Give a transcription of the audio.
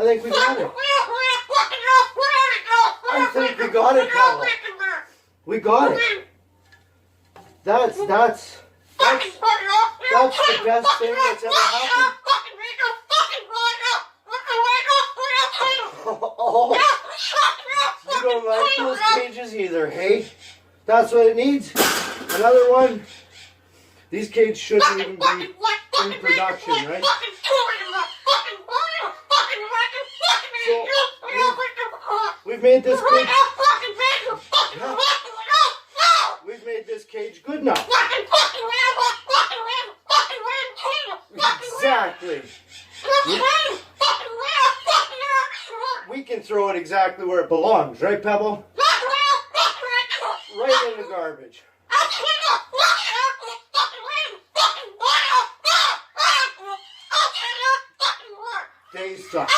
think we got it. I think we got it, Pebble. We got it. That's the best thing that's ever happened. Oh, you don't like those cages either, hey? That's what it needs. Another one. These cages shouldn't even be in production, right? So, we've made this cage. Yeah. We've made this cage good enough. Exactly. We can throw it exactly where it belongs, right, Pebble? Right in the garbage. They suck.